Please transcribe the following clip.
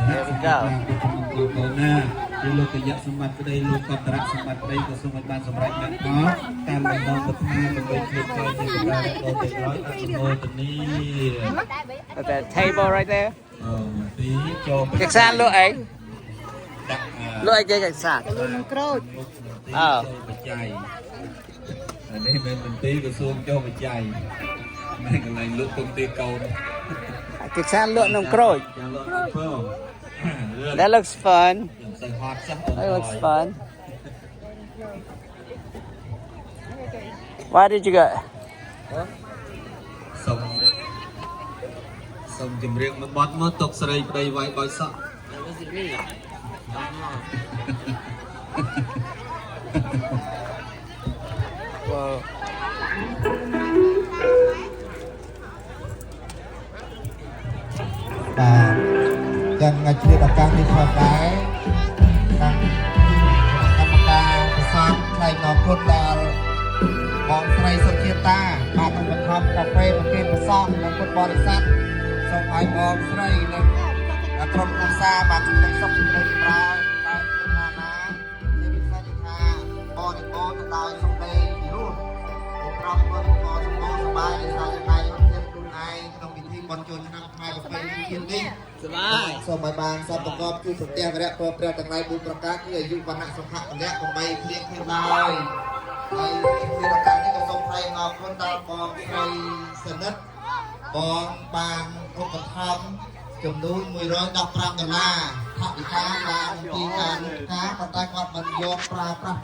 There we go ណាជាលោកយៈសម្បត្តិក្តីលោកកតរៈសម្បត្តិក្តីក៏សូមឲ្យបានសម្រេចបានផលតាមដំណងប្រាថ្នាដើម្បីជួយចូលជាកម្លាំងដល់ទៅក្រោយអនុមោទនី The table right there ទីចូល កិច្ចសារលក់អីលក់អីគេកិច្ចសារ ក្រូច បច្ច័យនេះមិនមន្ទីរក្រសួងចូលបច្ច័យមានកន្លែងលក់ទុំទីកូន កិច្ចសារលក់នំក្រូច ចាំលក់ធ្វើ That looks fun ខ្ញុំសើហត់សោះ That looks fun Why did you go សូមជម្រាបមួយបទមកទុកស្រីប្តីវាយបោយសក់ Was it me? Whoa. បាទចឹងអាចជ្រាបឱកាសនេះផងដែរខាងកម្មការប្រសាទថ្លែងអរគុណដល់បងស្រីសុជាតាបានឧបត្ថម្ភកាហ្វេប្រគេនព្រះសង្ឃនិងពុទ្ធបរិស័ទសូមឲ្យបងស្រីនិងក្រុមគ្រួសារបានសេចក្តីសុខសេចក្តីចម្រើនតែជាណានាជាពិសេសថាបរិបូរណ៍ទៅដោយសុខដីពីរោះពីប្រពន្ធបរិបូរណ៍សบายដោយសារចំណៃរត់ទៀតខ្លួនឯងក្នុងពិធីបុណ្យចូលឆ្នាំខ្មែរប្រពៃណីជាតិនេះសบายសូមឲ្យបានសពប្រកបជួយប្រទេសវរៈព្រះព្រះទាំងឡាយ4ប្រការគឺអាយុវណ្ណៈសុខៈពលៈកុំបីគ្លៀងគ្មានឡើយហើយជាឱកាសនេះក៏សូមថ្លែងអរគុណដល់បងស្រីសនិទ្ធបងបានឧបត្ថម្ភចំនួន$115ថវិកាបានពីការលោកការប៉ុន្តែគាត់មិនយកប្រើប្រាស់